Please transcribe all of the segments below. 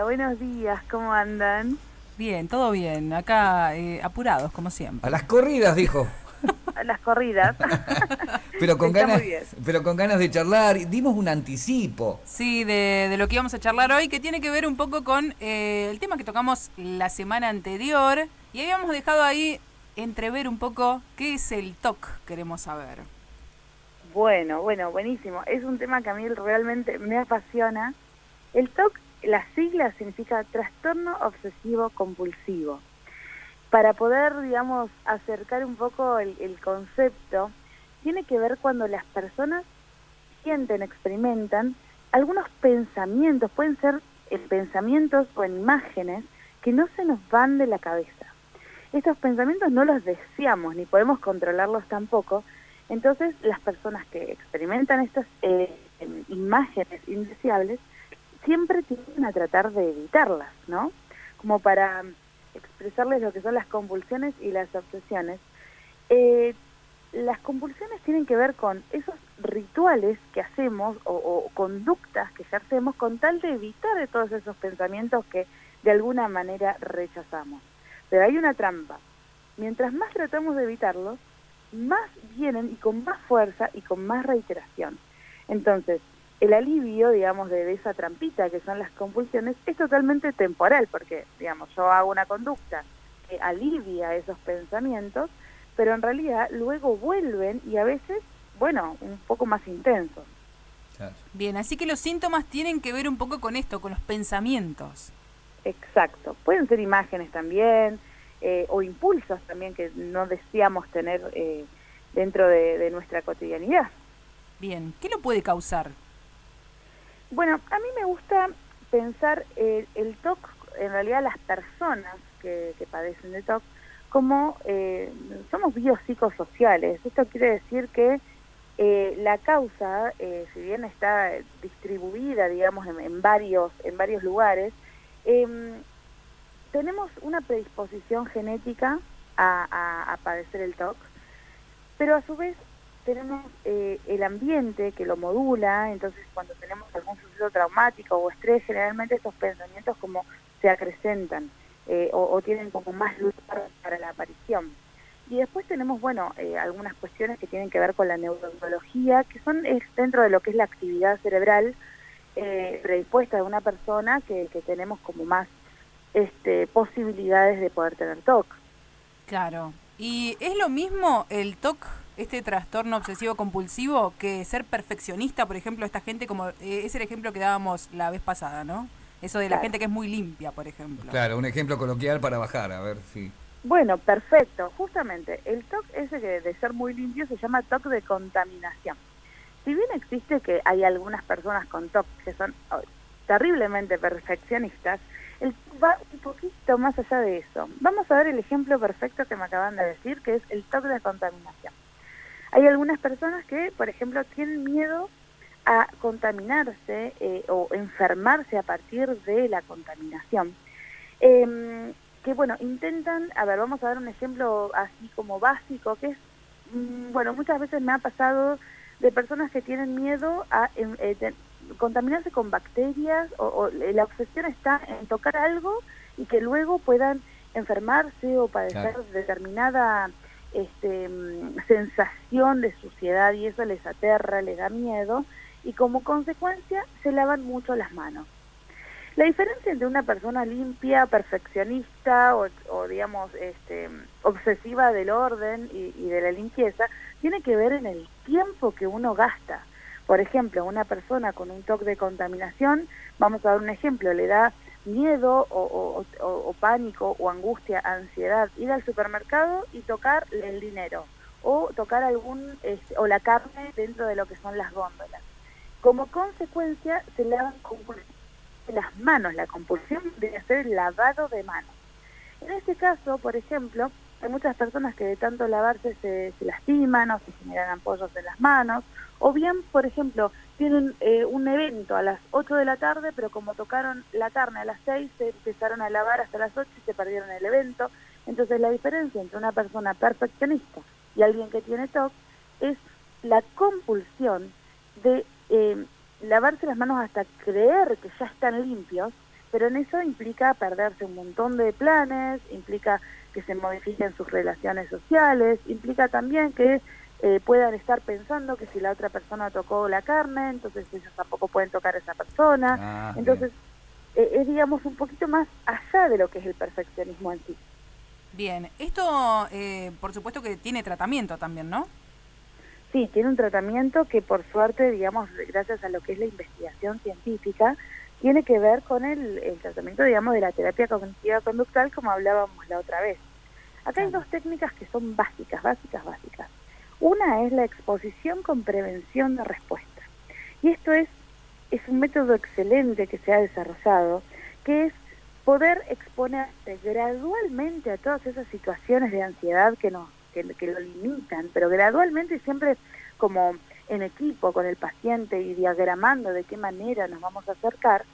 Hola, buenos días, ¿cómo andan? Bien, todo bien. Acá apurados, como A siempre. las corridas, dijo. A las corridas. Pero con Está ganas, muy bien. pero con ganas de charlar. Dimos un anticipo. Sí, de lo que íbamos a charlar hoy, que tiene que ver un poco con el tema que tocamos la semana anterior. Y habíamos dejado ahí entrever un poco qué es el TOC, queremos saber. Bueno, buenísimo. Es un tema que a mí realmente me apasiona. El TOC, la sigla significa trastorno obsesivo compulsivo. Para poder, digamos, acercar un poco el concepto, tiene que ver cuando las personas sienten, experimentan algunos pensamientos, pueden ser en pensamientos o en imágenes que no se nos van de la cabeza. Estos pensamientos no los deseamos ni podemos controlarlos tampoco, entonces las personas que experimentan estas imágenes indeseables siempre tienden a tratar de evitarlas, ¿no? Como para expresarles lo que son las compulsiones y las obsesiones. Eh, las compulsiones tienen que ver con esos rituales que hacemos o conductas que ejercemos con tal de evitar de todos esos pensamientos que de alguna manera rechazamos. Pero hay una trampa. Mientras más tratamos de evitarlos, más vienen y con más fuerza y con más reiteración. Entonces, el alivio, digamos, de esa trampita que son las compulsiones es totalmente temporal, porque, digamos, yo hago una conducta que alivia esos pensamientos, pero en realidad luego vuelven y a veces, bueno, un poco más intensos. Claro. Bien, así que los síntomas tienen que ver un poco con esto, con los pensamientos. Exacto. Pueden ser imágenes también, o impulsos también que no deseamos tener dentro de nuestra cotidianidad. Bien, ¿qué lo puede causar? Bueno, a mí me gusta pensar el TOC, en realidad las personas que padecen de TOC, como somos biopsicosociales. Esto quiere decir que la causa, si bien está distribuida, digamos, en varios lugares, em, tenemos una predisposición genética a padecer el TOC, pero a su vez tenemos el ambiente que lo modula. Entonces cuando tenemos algún suceso traumático o estrés, generalmente estos pensamientos como se acrecentan o tienen como más lugar para la aparición. Y después tenemos, bueno, algunas cuestiones que tienen que ver con la neurobiología, que son dentro de lo que es la actividad cerebral predispuesta de una persona que tenemos como más posibilidades de poder tener TOC. Claro. ¿Y es lo mismo el TOC, este trastorno obsesivo compulsivo, que ser perfeccionista, por ejemplo, esta gente como es el ejemplo que dábamos la vez pasada, ¿no? Eso de la Claro. gente que es muy limpia, por ejemplo. Claro, un ejemplo coloquial para bajar, a ver si. Bueno, perfecto. Justamente, el TOC ese que de ser muy limpio se llama TOC de contaminación. Si bien existe que hay algunas personas con TOC que son terriblemente perfeccionistas, el TOC va un poquito más allá de eso. Vamos a ver el ejemplo perfecto que me acaban de decir, que es el TOC de contaminación. Hay algunas personas que, por ejemplo, tienen miedo a contaminarse o enfermarse a partir de la contaminación. Que bueno, intentan, a ver, vamos a dar un ejemplo así como básico, que es, bueno, muchas veces me ha pasado de personas que tienen miedo a contaminarse con bacterias o la obsesión está en tocar algo y que luego puedan enfermarse o padecer Claro. determinada sensación de suciedad, y eso les aterra, les da miedo, y como consecuencia se lavan mucho las manos. La diferencia entre una persona limpia, perfeccionista o digamos, obsesiva del orden y de la limpieza, tiene que ver en el tiempo que uno gasta. Por ejemplo, una persona con un TOC de contaminación, vamos a dar un ejemplo, le da miedo o pánico o angustia, ansiedad, ir al supermercado y tocar el dinero o tocar o la carne dentro de lo que son las góndolas. Como consecuencia, se lavan las manos, la compulsión debe ser el lavado de manos. En este caso, por ejemplo, hay muchas personas que de tanto lavarse se lastiman o se generan ampollos en las manos, o bien, por ejemplo, tienen un evento a las 8 de la tarde, pero como tocaron la carne a las 6, se empezaron a lavar hasta las 8 y se perdieron el evento. Entonces la diferencia entre una persona perfeccionista y alguien que tiene TOC es la compulsión de lavarse las manos hasta creer que ya están limpios, pero en eso implica perderse un montón de planes, implica que se modifiquen sus relaciones sociales, implica también que puedan estar pensando que si la otra persona tocó la carne, entonces ellos tampoco pueden tocar a esa persona. Entonces, es, digamos, un poquito más allá de lo que es el perfeccionismo en sí. Bien, esto por supuesto que tiene tratamiento también, ¿no? Sí, tiene un tratamiento que por suerte, digamos, gracias a lo que es la investigación científica, tiene que ver con el tratamiento, digamos, de la terapia cognitiva conductual, como hablábamos la otra vez. Acá hay dos técnicas que son básicas. Una es la exposición con prevención de respuesta. Y esto es un método excelente que se ha desarrollado, que es poder exponerse gradualmente a todas esas situaciones de ansiedad que lo limitan, pero gradualmente, siempre como en equipo con el paciente y diagramando de qué manera nos vamos a acercar.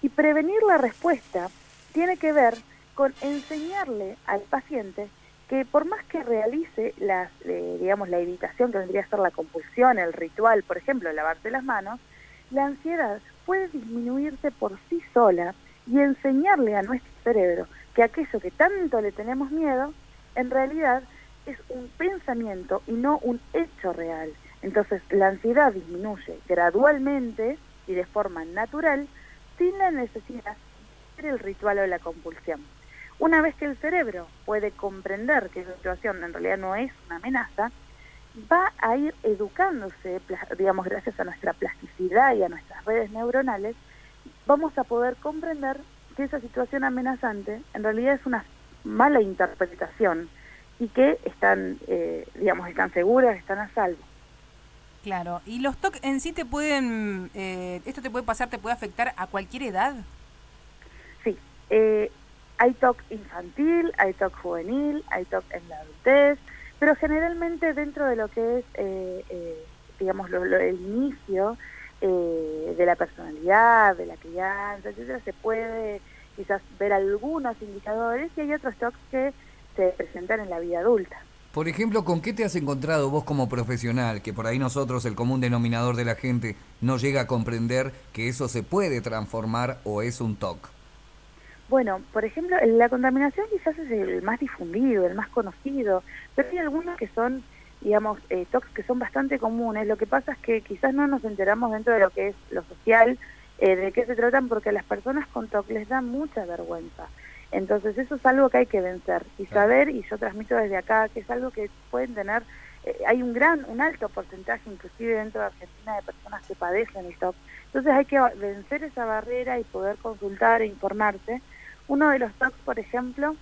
Y prevenir la respuesta tiene que ver con enseñarle al paciente que por más que realice digamos, la evitación, que vendría a ser la compulsión, el ritual, por ejemplo, lavarse las manos, la ansiedad puede disminuirse por sí sola y enseñarle a nuestro cerebro que aquello que tanto le tenemos miedo, en realidad es un pensamiento y no un hecho real. Entonces la ansiedad disminuye gradualmente y de forma natural, sin la necesidad de hacer el ritual o la compulsión. Una vez que el cerebro puede comprender que esa situación en realidad no es una amenaza, va a ir educándose, digamos, gracias a nuestra plasticidad y a nuestras redes neuronales, vamos a poder comprender que esa situación amenazante en realidad es una mala interpretación y que están, digamos, están seguras, están a salvo. Claro, ¿y los TOC en sí te pueden, esto te puede pasar, te puede afectar a cualquier edad? Sí, hay TOC infantil, hay TOC juvenil, hay TOC en la adultez, pero generalmente dentro de lo que es, digamos, el inicio de la personalidad, de la crianza, etcétera, se puede quizás ver algunos indicadores, y hay otros TOC que se presentan en la vida adulta. Por ejemplo, ¿con qué te has encontrado vos como profesional? Que por ahí nosotros, el común denominador de la gente, no llega a comprender que eso se puede transformar o es un TOC. Bueno, por ejemplo, la contaminación quizás es el más difundido, el más conocido, pero hay algunos que son, digamos, TOCs que son bastante comunes. Lo que pasa es que quizás no nos enteramos dentro de lo que es lo social, de qué se tratan, porque a las personas con TOC les da mucha vergüenza. Entonces eso es algo que hay que vencer y saber, y yo transmito desde acá, que es algo que pueden tener, hay un alto porcentaje inclusive dentro de Argentina de personas que padecen el TOC. Entonces hay que vencer esa barrera y poder consultar e informarse. Uno de los TOCs, por ejemplo,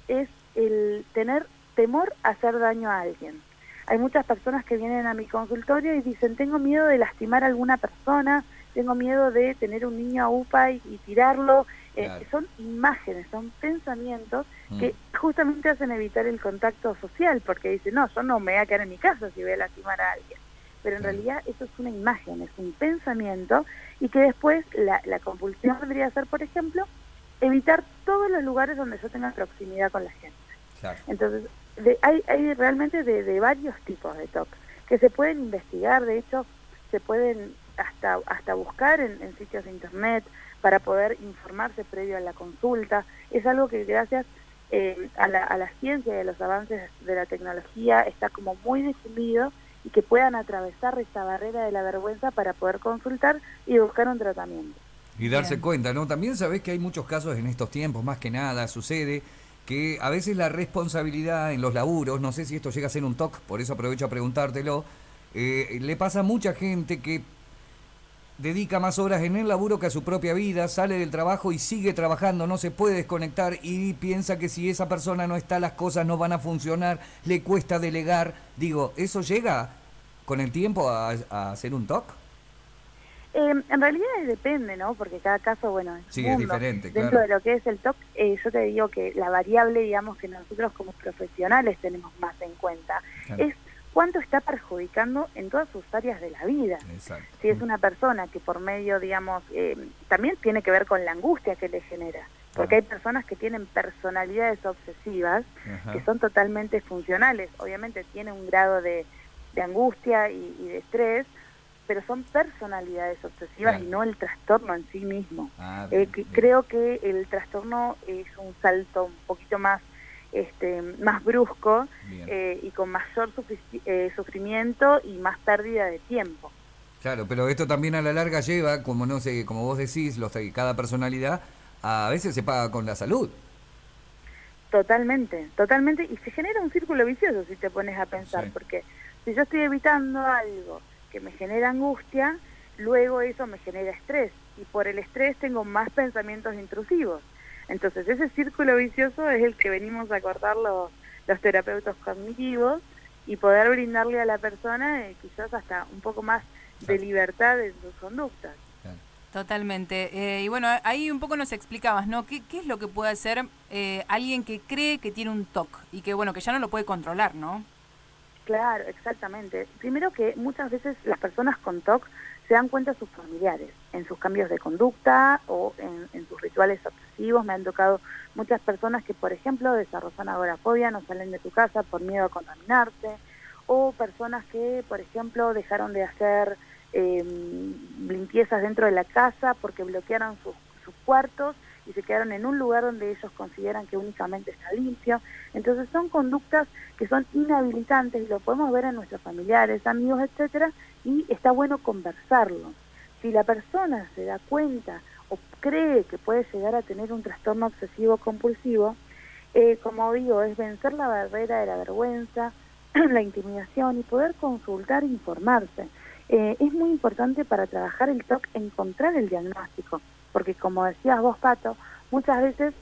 es el tener temor a hacer daño a alguien. Hay muchas personas que vienen a mi consultorio y dicen, tengo miedo de lastimar a alguna persona, tengo miedo de tener un niño a UPA y tirarlo. Claro. Son imágenes, son pensamientos que justamente hacen evitar el contacto social, porque dicen, no, yo no me voy a quedar en mi casa si voy a lastimar a alguien. Pero en realidad eso es una imagen, es un pensamiento, y que después la compulsión vendría a ser, por ejemplo, evitar todos los lugares donde yo tenga proximidad con la gente. Claro. Entonces, hay realmente de varios tipos de TOC que se pueden investigar. De hecho, se pueden hasta buscar en sitios de internet para poder informarse previo a la consulta. Es algo que gracias a la ciencia y a los avances de la tecnología está como muy difundido, y que puedan atravesar esta barrera de la vergüenza para poder consultar y buscar un tratamiento. Y darse cuenta, ¿no? También sabés que hay muchos casos en estos tiempos, más que nada, sucede que a veces la responsabilidad en los laburos, no sé si esto llega a ser un TOC, por eso aprovecho a preguntártelo, le pasa a mucha gente que dedica más horas en el laburo que a su propia vida, sale del trabajo y sigue trabajando, no se puede desconectar y piensa que si esa persona no está, las cosas no van a funcionar, le cuesta delegar. Digo, ¿eso llega con el tiempo a ser un TOC? En realidad depende, ¿no? Porque cada caso, bueno, es sí, es diferente, dentro claro. de lo que es el TOC, yo te digo que la variable, digamos, que nosotros como profesionales tenemos más en cuenta, claro, es cuánto está perjudicando en todas sus áreas de la vida. Exacto. Si es una persona que por medio, digamos, también tiene que ver con la angustia que le genera, porque hay personas que tienen personalidades obsesivas, que son totalmente funcionales. Obviamente tiene un grado de angustia y de estrés, pero son personalidades obsesivas Claro. y no el trastorno en sí mismo. Bien, Que bien. creo que el trastorno es un salto un poquito más más brusco Bien. y con mayor sufrimiento y más pérdida de tiempo. Claro, pero esto también a la larga lleva, como no sé, como vos decís, cada personalidad a veces se paga con la salud. Totalmente, totalmente, y se genera un círculo vicioso si te pones a pensar, Sí. porque si yo estoy evitando algo que me genera angustia, luego eso me genera estrés, y por el estrés tengo más pensamientos intrusivos. Entonces ese círculo vicioso es el que venimos a cortar los terapeutas cognitivos y poder brindarle a la persona quizás hasta un poco más de Claro. libertad en sus conductas. Claro. Totalmente. Y bueno, ahí un poco nos explicabas, ¿no? ¿Qué es lo que puede hacer alguien que cree que tiene un TOC y que, bueno, que ya no lo puede controlar, ¿no? Claro, exactamente. Primero que muchas veces las personas con TOC se dan cuenta de sus familiares, en sus cambios de conducta o en sus rituales obsesivos. Me han tocado muchas personas que, por ejemplo, desarrollan agorafobia, no salen de su casa por miedo a contaminarse, o personas que, por ejemplo, dejaron de hacer limpiezas dentro de la casa porque bloquearon sus cuartos y se quedaron en un lugar donde ellos consideran que únicamente está limpio. Entonces son conductas que son inhabilitantes y lo podemos ver en nuestros familiares, amigos, etcétera, y está bueno conversarlo. Si la persona se da cuenta o cree que puede llegar a tener un trastorno obsesivo compulsivo, como digo, es vencer la barrera de la vergüenza, la intimidación y poder consultar e informarse. Es muy importante para trabajar el TOC encontrar el diagnóstico, porque como decías vos, Pato, muchas veces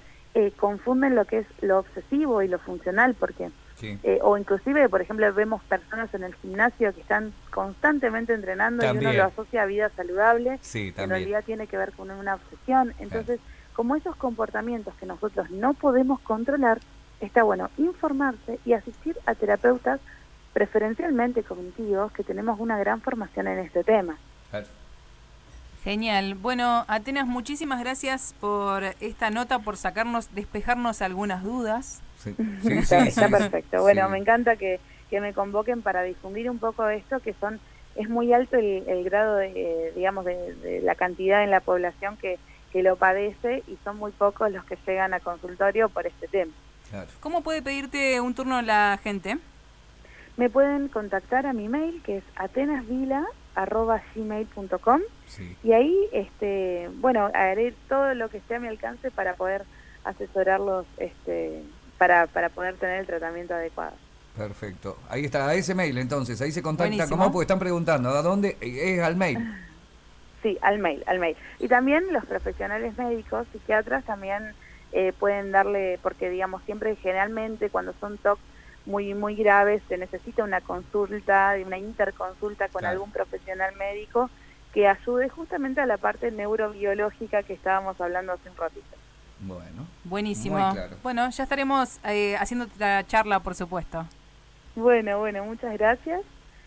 confunden lo que es lo obsesivo y lo funcional, porque Sí. o inclusive, por ejemplo, vemos personas en el gimnasio que están constantemente entrenando y uno También. lo asocia a vida saludable, Sí, que en también. realidad tiene que ver con una obsesión. Entonces, como esos comportamientos que nosotros no podemos controlar, está bueno informarse y asistir a terapeutas preferencialmente cognitivos, que tenemos una gran formación en este tema. Claro. Genial. Bueno, Atenas, muchísimas gracias por esta nota, por despejarnos algunas dudas. Sí, Está perfecto. Bueno, sí. me encanta que me convoquen para difundir un poco esto, que es muy alto el grado de, digamos, de la cantidad en la población que lo padece y son muy pocos los que llegan a consultorio por este tema. Claro. ¿Cómo puede pedirte un turno la gente? Me pueden contactar a mi mail, que es atenasvila@gmail.com, Sí. y ahí, bueno, haré todo lo que esté a mi alcance para poder asesorarlos, para poder tener el tratamiento adecuado. Perfecto. Ahí está, a ese mail entonces, ahí se contacta. Buenísimo. ¿Cómo? Porque están preguntando, ¿a dónde? Es al mail. Sí, al mail. Y también los profesionales médicos, psiquiatras, también pueden darle, porque digamos, siempre generalmente cuando son TOC muy muy graves se necesita una consulta, una interconsulta con Claro. algún profesional médico que ayude justamente a la parte neurobiológica que estábamos hablando hace un ratito. Bueno. Buenísimo. Muy claro. Bueno, ya estaremos haciendo la charla, por supuesto. Bueno, muchas gracias.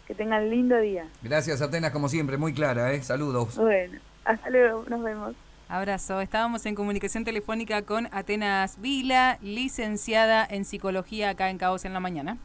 Que tengan lindo día. Gracias, Atenas, como siempre, muy clara, ¿eh? Saludos. Bueno, hasta luego, nos vemos. Abrazo. Estábamos en comunicación telefónica con Atenas Vila, licenciada en psicología acá en Caos en la Mañana.